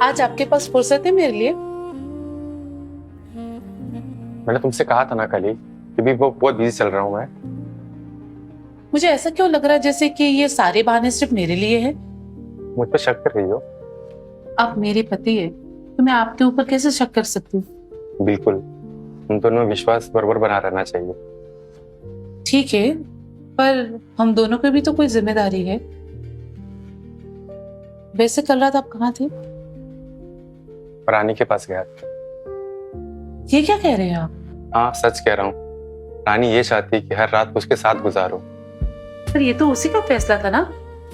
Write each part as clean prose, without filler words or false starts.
आज आपके पास फुर्सत है मेरे लिए? मैंने तुमसे कहा था ना कल ही कि भी वो बहुत बिजी चल रहा हूँ मैं। मुझे ऐसा क्यों लग रहा है जैसे कि ये सारे बहाने सिर्फ मेरे लिए हैं? मुझ पर शक कर रही हो? आप मेरे पति है तो मैं आपके ऊपर कैसे शक कर सकती हूँ? बिल्कुल, तुम दोनों में विश्वास बराबर बना रहना चाहिए। ठीक है, पर हम दोनों पे भी तो कोई जिम्मेदारी है। वैसे कल रात आप कहाँ थे? रानी के पास गया। ये क्या कह रहे हैं आप? हाँ, सच कह रहा हूँ। रानी ये चाहती है कि हर रात उसके साथ गुजारो। पर ये तो उसी का फैसला था ना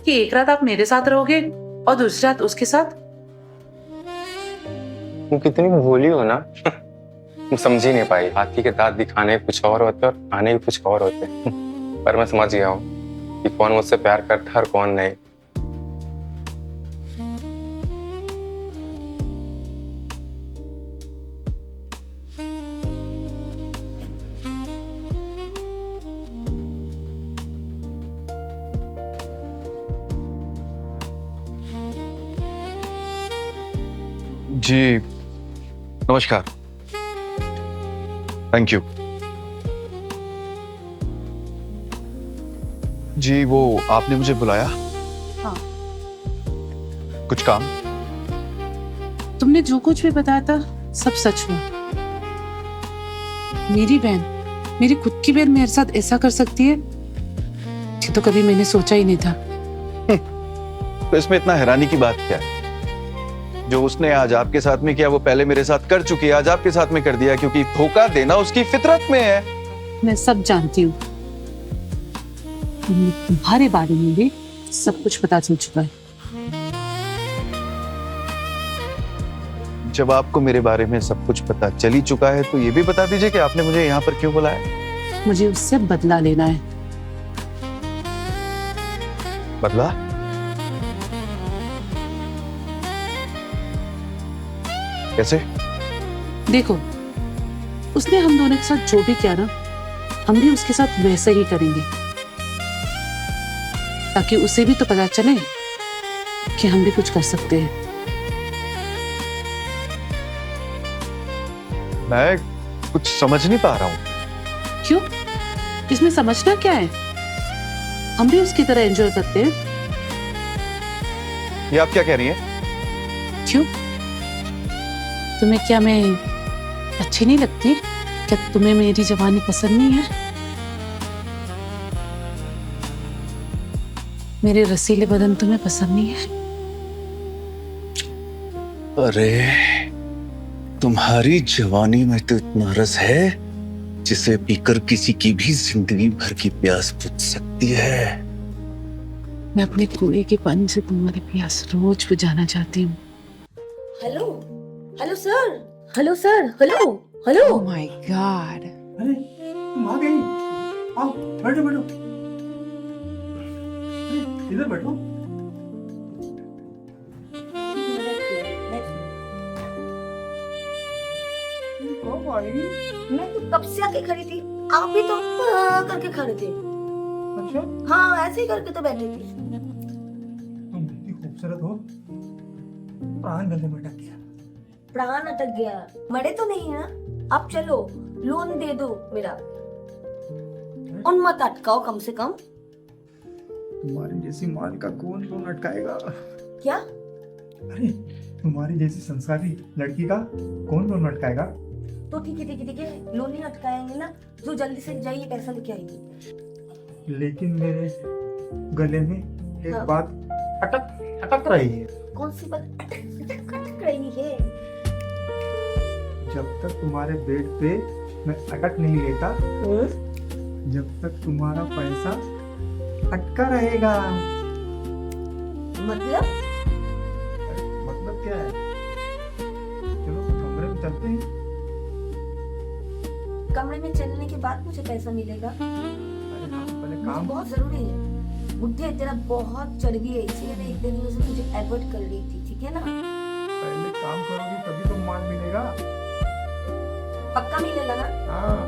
कि एक रात आप मेरे साथ रहोगे और दूसरी रात उसके साथ। तुम कितनी भोली हो ना। तुम समझ ही नहीं पाई, हाथी के दांत दिखाने कुछ और होते और आने भी कुछ और होते। पर मैं समझ गया हूँ कि कौन मुझसे प्यार करता है और कौन नहीं। जी नमस्कार। Thank you. जी वो आपने मुझे बुलाया? हाँ। कुछ काम? तुमने जो कुछ भी बताया था सब सच हुआ। मेरी बहन, मेरी खुद की बहन मेरे साथ ऐसा कर सकती है, ये तो कभी मैंने सोचा ही नहीं था। तो इसमें इतना हैरानी की बात क्या है? जो उसने आज आपके साथ में किया वो पहले मेरे साथ कर चुकी है, आज आपके साथ में कर दिया, क्योंकि धोखा देना उसकी फितरत में है। मैं सब जानती हूँ, तुम्हारे बारे में भी सब कुछ पता चल चुका है। जब आपको मेरे बारे में सब कुछ पता चल ही चुका है तो ये भी बता दीजिए कि आपने मुझे यहाँ पर क्यों बुलाया? मुझे उससे बदला लेना है। बदला? कैसे? देखो, उसने हम दोनों के साथ जो भी किया ना, हम भी उसके साथ वैसे ही करेंगे, ताकि उसे भी तो पता चले कि हम भी कुछ कर सकते हैं। मैं कुछ समझ नहीं पा रहा हूँ। क्यों? इसमें समझना क्या है? हम भी उसकी तरह एंजॉय करते हैं। ये आप क्या कह रही हैं? क्यों? तुम्हें क्या मैं अच्छी नहीं लगती? क्या तुम्हें मेरी जवानी पसंद नहीं है? मेरे रसीले बदन तुम्हें पसंद नहीं है? अरे तुम्हारी जवानी में तो इतना रस है जिसे पीकर किसी की भी जिंदगी भर की प्यास बुझ सकती है। मैं अपने कुएं के पानी से तुम्हारी प्यास रोज बुझाना चाहती हूँ। Hello hello sir, hello sir, hello hello. Oh my God! अरे तुम आ गई। आओ बैठो बैठो। अरे इधर बैठो। कब आई? मैं तो कब से आके खड़ी थी, आप भी तो करके खड़े थे। अच्छा हाँ ऐसे ही करके तो बैठे थे। तुम इतनी खूबसूरत हो, प्राण गले में अटक गया। प्राण अटक गया, मरे तो नहीं है ना? अब चलो लोन दे दो मेरा, उन मत अटकाओ कम से कम। तुम्हारी जैसी माल का कौन लोन अटकाएगा? क्या? अरे तुम्हारी जैसी संस्कारी लड़की का कौन लोन अटकाएगा? तो ठीक है ठीक है ठीक है, लोन नहीं अटकाएंगे ना, तो जल्दी से जाइए पैसा लेके आइए। लेकिन मेरे गले में एक हाँ। बात अटक अटक रही है। कौन सी बात अटक रही है? जब तक तुम्हारे बेड पे मैं अटक नहीं लेता, जब तक तुम्हारा पैसा अटका रहेगा। मतलब? मतलब क्या है? चलो कमरे में चलते हैं। कमरे में चलने के बाद मुझे पैसा मिलेगा? अरे हाँ, पहले मुझे काम। बहुत जरूरी है। बुढ़े तेरा बहुत चर्बी है, इसीलिए मैं एक दिन से मुझे अवॉइड कर रही थी, ठीक है ना? पहले काम करोगी तभी तो माल मिलेगा। पक्का मिलेगा ना? हाँ।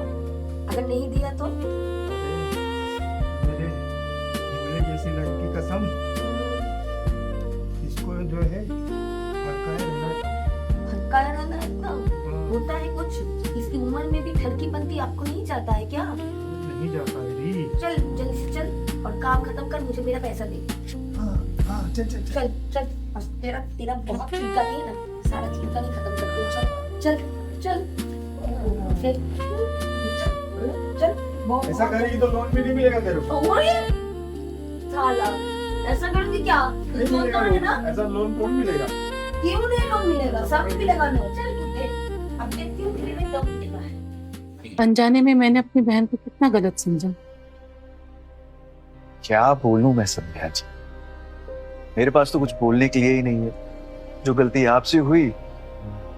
अगर नहीं दिया तो? मेरे झूले जैसी लड़की कसम, इसको जो है अटकाए रहना चिपकाया रहना एकदम। होता है कुछ, इसकी उम्र में भी ठरकी बनती आपको नहीं चाहता है क्या? नहीं जाता है री। चल जल्दी से चल और काम खत्म कर, मुझे मेरा पैसा दे। हाँ चल चल चल। चल चल, बस तेरा तेरा बहुत ठीका नहीं है ना, सारा ठीका नहीं खत्म कर दो। चल चल चल फिर चल बहुत ऐसा करेगी तो लोन भी नहीं मिलेगा तेरे को। ओए साला, ऐसा करूंगी क्या? नहीं लोन मिलेगा तो है ना? लोन। ऐसा लोन कौन मिलेगा? क्यों नहीं लोन मिलेगा? सब मिलेगा ना। चल तू दे, अब देखती हूँ तेरे में दम कितना है। अनजाने में मैंने अपनी बहन को कितना गलत समझा। क्या बोलूं मैं संध्या जी, मेरे पास तो कुछ बोलने के लिए ही नहीं है। जो गलती आपसे हुई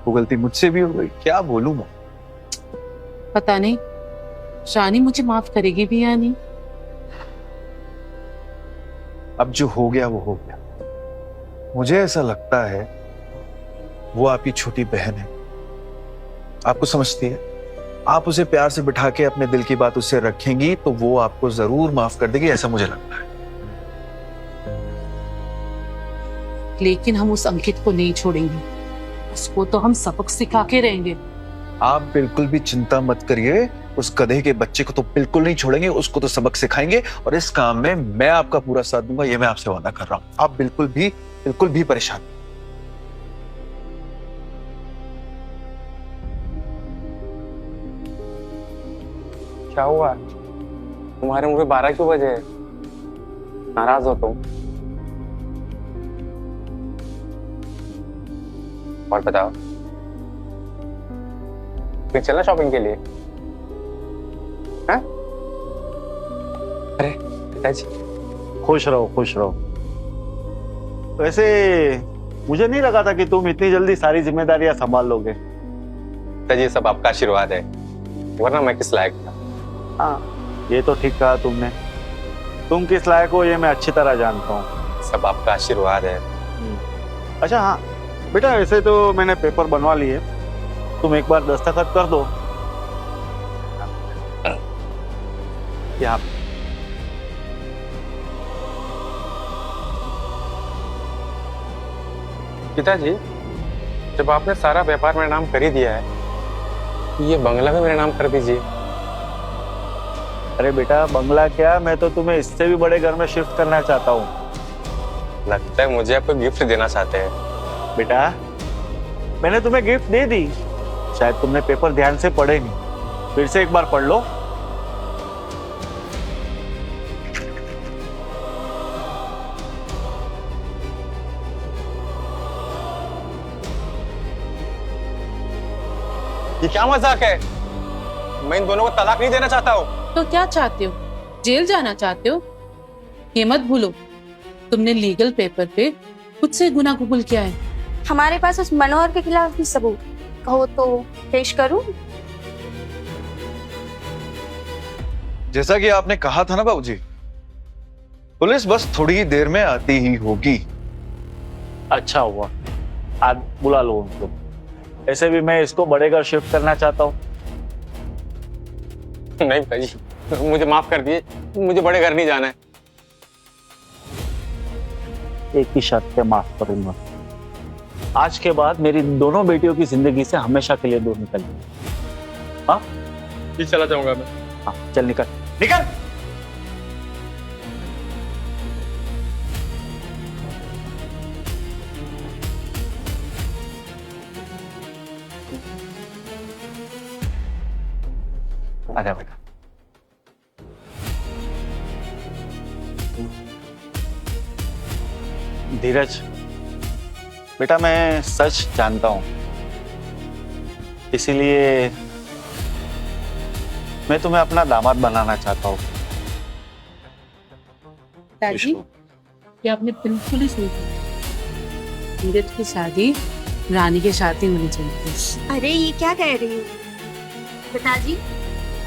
वो गलती मुझसे भी हो गई, क्या बोलूं मैं। पता नहीं शानी मुझे माफ करेगी भी या नहीं। अब जो हो गया वो हो गया। मुझे ऐसा लगता है वो आपकी छोटी बहन है, आपको समझती है। आप उसे प्यार से बिठा के अपने दिल की बात उससे रखेंगी तो वो आपको जरूर माफ कर देगी, ऐसा मुझे लगता है। लेकिन हम उस अंकित को नहीं छोड़ेंगे, उसको तो हम सबक सिखा के रहेंगे। आप बिल्कुल भी चिंता मत करिए, उस गधे के बच्चे को तो बिल्कुल नहीं छोड़ेंगे, उसको तो सबक सिखाएंगे और इस काम में मैं आपका पूरा साथ दूंगा, ये मैं आपसे वादा कर रहा हूं। आप बिल्कुल भी परेशान नहीं। क्या हुआ? तुम्हारे मुंह पे 12 क्यों बजे? नाराज हो तुम? और बताओ, फिर चलना शॉपिंग के लिए? हाँ? अरे पिताजी। खुश रहो खुश रहो। वैसे मुझे नहीं लगा था कि तुम इतनी जल्दी सारी जिम्मेदारियां संभाल लोगे। पिताजी, ये सब आपका आशीर्वाद है, वरना मैं किस लायक था। हाँ, ये तो ठीक कहा तुमने। तुम किस लायक हो ये मैं अच्छी तरह जानता हूँ। सब आपका आशीर्वाद है। अच्छा हाँ बेटा, ऐसे तो मैंने पेपर बनवा लिए, तुम एक बार दस्तखत कर दो। यहाँ पिताजी, जब आपने सारा व्यापार मेरे नाम कर ही दिया है, ये बंगला भी मेरे नाम कर दीजिए। अरे बेटा, बंगला क्या, मैं तो तुम्हें इससे भी बड़े घर में शिफ्ट करना चाहता हूँ। लगता है मुझे आपको गिफ्ट देना चाहते हैं। बेटा, मैंने तुम्हें गिफ्ट दे दी, शायद तुमने पेपर ध्यान से पढ़े नहीं, फिर से एक बार पढ़ लो। ये क्या मजाक है? मैं इन दोनों को तलाक नहीं देना चाहता हूँ। तो क्या चाहते हो? जेल जाना चाहते हो? ये मत भूलो, तुमने लीगल पेपर पे खुद से गुनाह कबूल किया है। हमारे पास उस मनोहर के खिलाफ भी सबूत कहो तो पेश करूं? जैसा कि आपने कहा था ना बाबूजी, पुलिस बस थोड़ी ही देर में आती ही होगी। अच्छा हुआ, आज बुला लो उनको। ऐसे भी मैं इसको बड़े घर शिफ्ट करना चाहता हूँ। नहीं पिताजी, मुझे माफ कर दिए, मुझे बड़े घर नहीं जाना है। एक ही शर्त पे माफ करूंगा, आज के बाद मेरी दोनों बेटियों की जिंदगी से हमेशा के लिए दूर निकल जाए। हाँ जी, चला जाऊंगा मैं। हाँ चल निकल निकल। आजा बेटा। धीरज बेटा, मैं सच जानता हूं, इसीलिए मैं तुम्हें अपना दामाद बनाना चाहता हूं। पिताजी, ये आपने बिल्कुल ही सही कहा। धीरज की शादी रानी के साथ ही होनी चाहिए। अरे ये क्या कह रही हो पिताजी,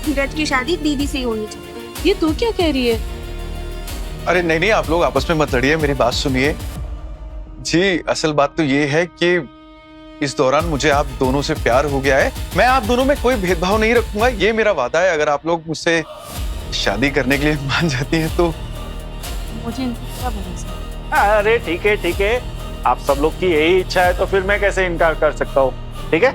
धीरज की शादी दीदी से ही होनी चाहिए। ये तू क्या कह रही है? अरे नहीं नहीं, आप लोग आपस में मत लड़िए, मेरी बात सुनिए जी। असल बात तो ये है कि इस दौरान मुझे आप दोनों से प्यार हो गया है। मैं आप दोनों में कोई भेदभाव नहीं रखूंगा, ये मेरा वादा है। अगर आप लोग मुझसे शादी करने के लिए मान जाती हैं तो। मुझे इन पर क्या भरोसा? अरे ठीक है, आप सब लोग की यही इच्छा है तो फिर मैं कैसे इनकार कर सकता हूँ। ठीक है?